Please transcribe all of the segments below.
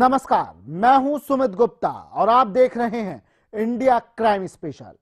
नमस्कार, मैं हूं सुमित गुप्ता और आप देख रहे हैं इंडिया क्राइम स्पेशल।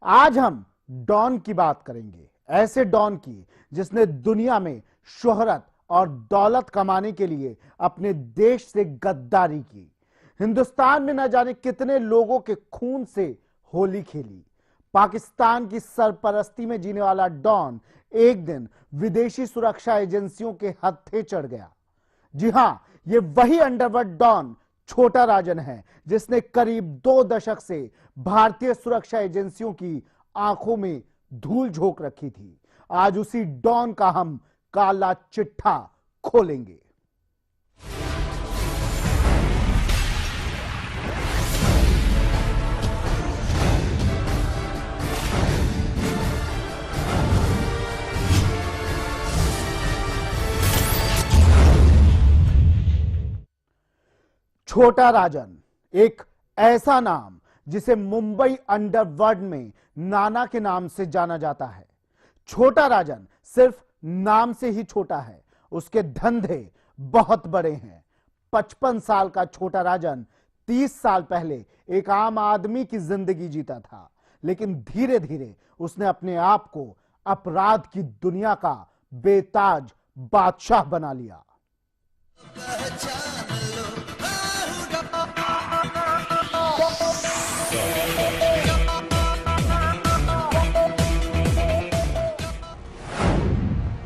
आज हम डॉन की बात करेंगे, ऐसे डॉन की जिसने दुनिया में शोहरत और दौलत कमाने के लिए अपने देश से गद्दारी की, हिंदुस्तान में न जाने कितने लोगों के खून से होली खेली। पाकिस्तान की सरपरस्ती में जीने वाला डॉन एक दिन विदेशी सुरक्षा एजेंसियों के हत्थे चढ़ गया। जी हां, ये वही अंडरवर्ल्ड डॉन छोटा राजन है जिसने करीब 2 दशक से भारतीय सुरक्षा एजेंसियों की आंखों में धूल झोंक रखी थी। आज उसी डॉन का हम काला चिट्ठा खोलेंगे। छोटा राजन एक ऐसा नाम जिसे मुंबई अंडरवर्ल्ड में नाना के नाम से जाना जाता है। छोटा राजन सिर्फ नाम से ही छोटा है, उसके धंधे बहुत बड़े हैं। 55 साल का छोटा राजन 30 साल पहले एक आम आदमी की जिंदगी जीता था, लेकिन धीरे धीरे उसने अपने आप को अपराध की दुनिया का बेताज बादशाह बना लिया।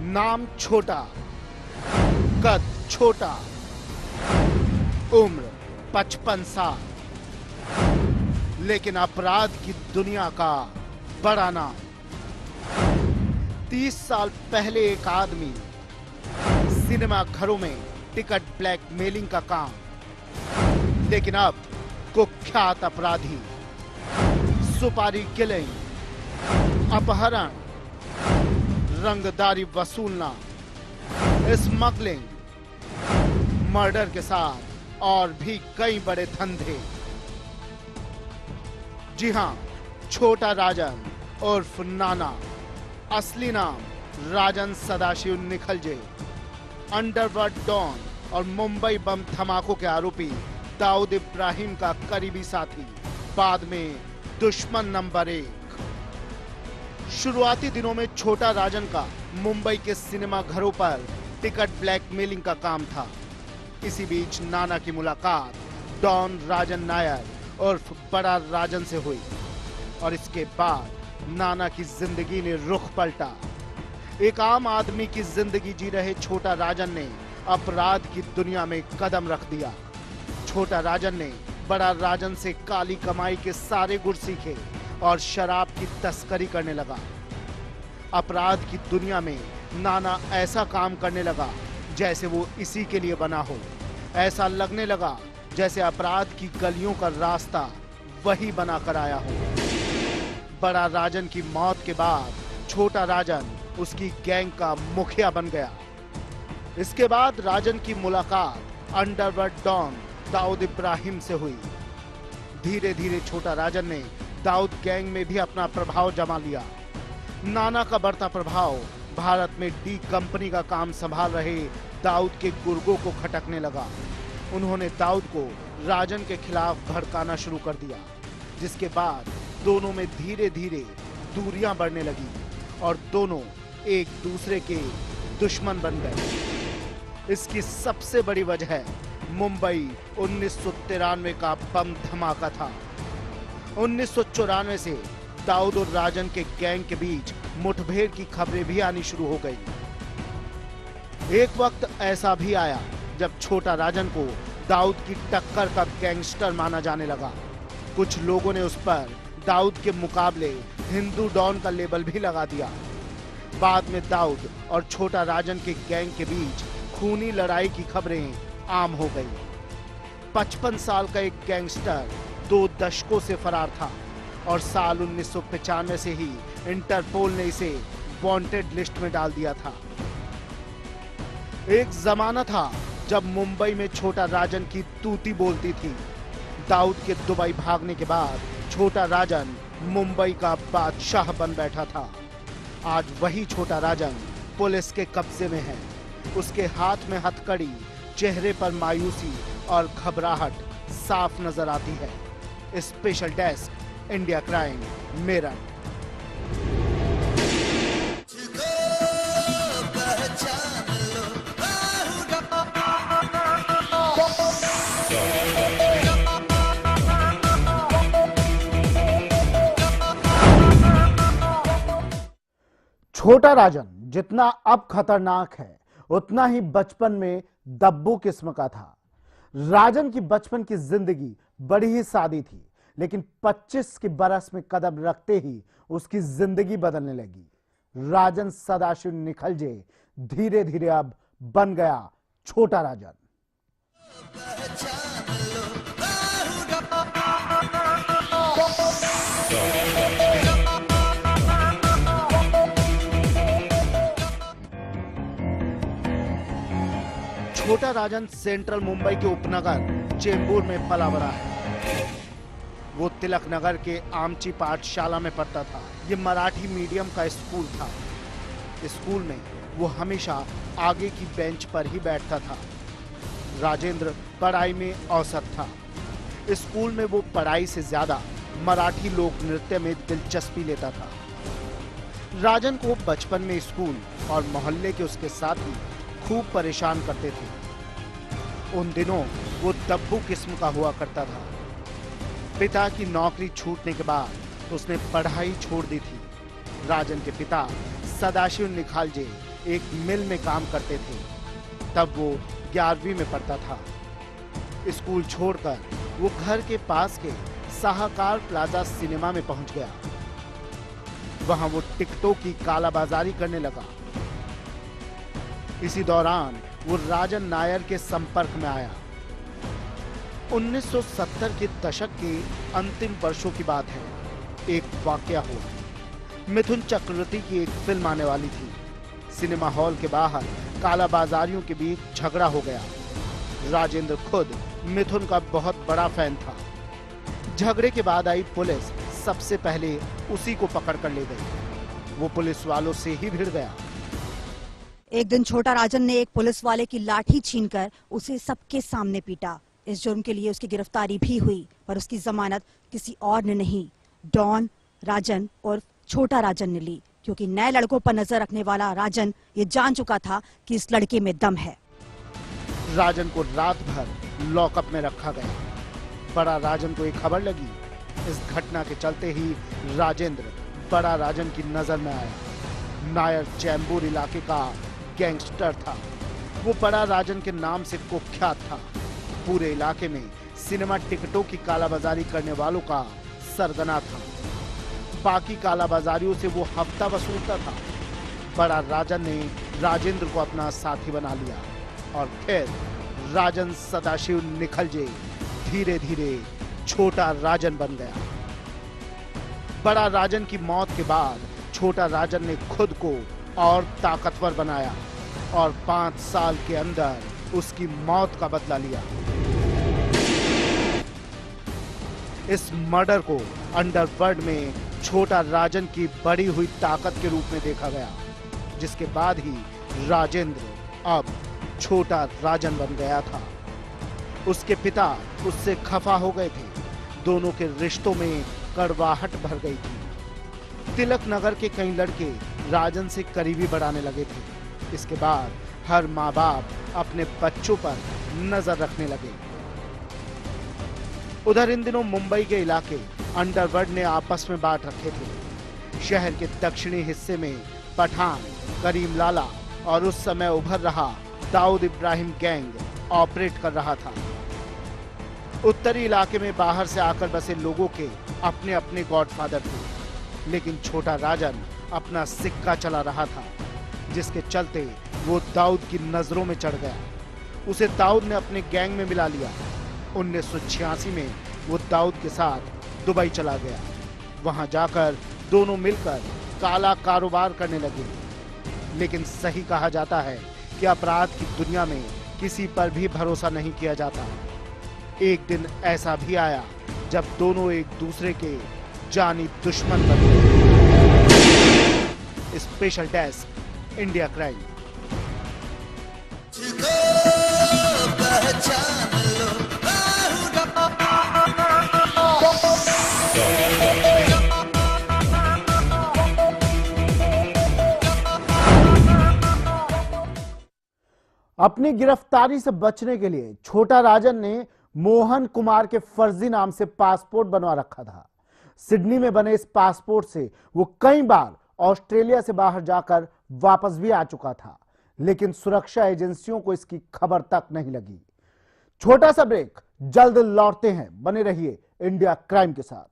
नाम छोटा, कद छोटा, उम्र 55 साल, लेकिन अपराध की दुनिया का बड़ा नाम। 30 साल पहले एक आदमी सिनेमा घरों में टिकट ब्लैकमेलिंग का काम, लेकिन अब कुख्यात अपराधी सुपारी किलिंग, अपहरण, रंगदारी वसूलना, स्मगलिंग, मर्डर के साथ और भी कई बड़े धंधे। जी हां, छोटा राजन उर्फ नाना, असली नाम राजन सदाशिव निखलजे, अंडरवर्ल्ड डॉन और मुंबई बम धमाकों के आरोपी दाऊद इब्राहिम का करीबी साथी, बाद में दुश्मन नंबर 1। शुरुआती दिनों में छोटा राजन का मुंबई के सिनेमा घरों पर टिकट ब्लैकमेलिंग का काम था। इसी बीच नाना की मुलाकात डॉन राजन नायर उर्फ बड़ा राजन से हुई और इसके बाद नाना की जिंदगी ने रुख पलटा। एक आम आदमी की जिंदगी जी रहे छोटा राजन ने अपराध की दुनिया में कदम रख दिया। छोटा राजन ने बड़ा राजन से काली कमाई के सारे गुर सीखे और शराब की तस्करी करने लगा। अपराध की दुनिया में नाना ऐसा काम करने लगा जैसे वो इसी के लिए बना हो। ऐसा लगने लगा जैसे अपराध की गलियों का रास्ता वही बनाकर आया हो। बड़ा राजन की मौत के बाद छोटा राजन उसकी गैंग का मुखिया बन गया। इसके बाद राजन की मुलाकात अंडरवर्ल्ड डॉन दाऊद इब्राहिम से हुई। धीरे धीरे छोटा राजन ने दाऊद गैंग में भी अपना प्रभाव जमा लिया। नाना का बढ़ता प्रभाव भारत में डी कंपनी का काम संभाल रहे दाऊद के गुर्गों को खटकने लगा। उन्होंने दाऊद को राजन के खिलाफ भड़काना शुरू कर दिया, जिसके बाद दोनों में धीरे धीरे दूरियां बढ़ने लगी और दोनों एक दूसरे के दुश्मन बन गए। इसकी सबसे बड़ी वजह मुंबई 1993 का बम धमाका था। 1994 से दाऊद और राजन के गैंग के बीच मुठभेड़ की खबरें भी आनी शुरू हो गई। एक वक्त ऐसा भी आया जब छोटा राजन को दाऊद की टक्कर का गैंगस्टर माना जाने लगा। कुछ लोगों ने उस पर दाऊद के मुकाबले हिंदू डॉन का लेबल भी लगा दिया। बाद में दाऊद और छोटा राजन के गैंग के बीच खूनी लड़ाई की खबरें आम हो गई। 55 साल का एक गैंगस्टर 2 दशकों से फरार था और साल 1995 से ही इंटरपोल ने इसे वांटेड लिस्ट में डाल दिया था। एक जमाना था जब मुंबई में छोटा राजन की तूती बोलती थी। दाऊद के दुबई भागने के बाद छोटा राजन मुंबई का बादशाह बन बैठा था। आज वही छोटा राजन पुलिस के कब्जे में है। उसके हाथ में हथकड़ी, चेहरे पर मायूसी और घबराहट साफ नजर आती है। Special desk, India crime, Meerut. छोटा राजन जितना अब खतरनाक है उतना ही बचपन में दब्बू किस्म का था। राजन की बचपन की जिंदगी बड़ी ही सादी थी, लेकिन 25 के बरस में कदम रखते ही उसकी जिंदगी बदलने लगी। राजन सदाशिव निखलजे धीरे धीरे अब बन गया छोटा राजन। छोटा राजन सेंट्रल मुंबई के उपनगर चेंबूर में पला बड़ा है। वो तिलक नगर के आमची पाठशाला में पढ़ता था। ये मराठी मीडियम का स्कूल था। स्कूल में वो हमेशा आगे की बेंच पर ही बैठता था। राजेंद्र पढ़ाई में औसत था। स्कूल में वो पढ़ाई से ज्यादा मराठी लोक नृत्य में दिलचस्पी लेता था। राजन को बचपन में स्कूल और मोहल्ले के उसके साथी खूब परेशान करते थे। उन दिनों वो दब्बू किस्म का हुआ करता था। पिता की नौकरी छूटने के बाद उसने पढ़ाई छोड़ दी थी। राजन के पिता सदाशिव निखालजे एक मिल में काम करते थे। तब वो 11वीं में पढ़ता था। स्कूल छोड़कर वो घर के पास के साहकार प्लाजा सिनेमा में पहुंच गया। वहां वो टिकटों की कालाबाजारी करने लगा। इसी दौरान वो राजन नायर के संपर्क में आया। 1970 के दशक के अंतिम वर्षों की बात है। एक वाकया हुआ। मिथुन चक्रवर्ती की एक फिल्म आने वाली थी। सिनेमा हॉल के बाहर कालाबाजारियों के बीच झगड़ा हो गया। राजेंद्र खुद मिथुन का बहुत बड़ा फैन था। झगड़े के बाद आई पुलिस सबसे पहले उसी को पकड़ कर ले गई। वो पुलिस वालों से ही भिड़ गया। एक दिन छोटा राजन ने एक पुलिस वाले की लाठी छीनकर उसे सबके सामने पीटा। इस जुर्म के लिए उसकी गिरफ्तारी भी हुई, पर उसकी जमानत किसी और ने नहीं, डॉन राजन और छोटा राजन ने ली, क्योंकि नए लड़कों पर नजर रखने वाला राजन ये जान चुका था कि इस लड़के में दम है। राजन को रात भर लॉकअप में रखा गया। बड़ा राजन को एक खबर लगी। इस घटना के चलते ही राजेंद्र बड़ा राजन की नजर में आया। नायर चेंबूर इलाके का गैंगस्टर था। वो बड़ा राजन के नाम से कुख्यात था। पूरे इलाके में सिनेमा टिकटों की कालाबाजारी करने वालों का सरगना था। बाकी कालाबाजारियों से वो हफ्ता वसूलता था। बड़ा राजन ने राजेंद्र को अपना साथी बना लिया और फिर राजन सदाशिव निखलजे धीरे धीरे छोटा राजन बन गया। बड़ा राजन की मौत के बाद छोटा राजन ने खुद को और ताकतवर बनाया और 5 साल के अंदर उसकी मौत का बदला लिया। इस मर्डर को अंडरवर्ल्ड में छोटा राजन की बढ़ी हुई ताकत के रूप में देखा गया, जिसके बाद ही राजेंद्र अब छोटा राजन बन गया था। उसके पिता उससे खफा हो गए थे। दोनों के रिश्तों में कड़वाहट भर गई थी। तिलक नगर के कई लड़के राजन से करीबी बढ़ाने लगे थे। इसके बाद हर माँ बाप अपने बच्चों पर नजर रखने लगे। उधर इन दिनों मुंबई के इलाके अंडरवर्ल्ड ने आपस में बांट रखे थे। शहर के दक्षिणी हिस्से में पठान, करीम लाला और उस समय उभर रहा दाऊद इब्राहिम गैंग ऑपरेट कर रहा था। उत्तरी इलाके में बाहर से आकर बसे लोगों के अपने अपने गॉडफादर थे, लेकिन छोटा राजन अपना सिक्का चला रहा था, जिसके चलते वो दाऊद की नजरों में चढ़ गया। उसे दाऊद ने अपने गैंग में मिला लिया। 1986 में वो दाऊद के साथ दुबई चला गया। वहां जाकर दोनों मिलकर काला कारोबार करने लगे। लेकिन सही कहा जाता है कि अपराध की दुनिया में किसी पर भी भरोसा नहीं किया जाता। एक दिन ऐसा भी आया जब दोनों एक दूसरे के जानी दुश्मन बन गए। Special desk, India crime. अपनी गिरफ्तारी से बचने के लिए छोटा राजन ने मोहन कुमार के फर्जी नाम से पासपोर्ट बनवा रखा था। सिडनी में बने इस पासपोर्ट से वो कई बार ऑस्ट्रेलिया से बाहर जाकर वापस भी आ चुका था, लेकिन सुरक्षा एजेंसियों को इसकी खबर तक नहीं लगी। छोटा सा ब्रेक, जल्द लौटते हैं, बने रहिए इंडिया क्राइम के साथ।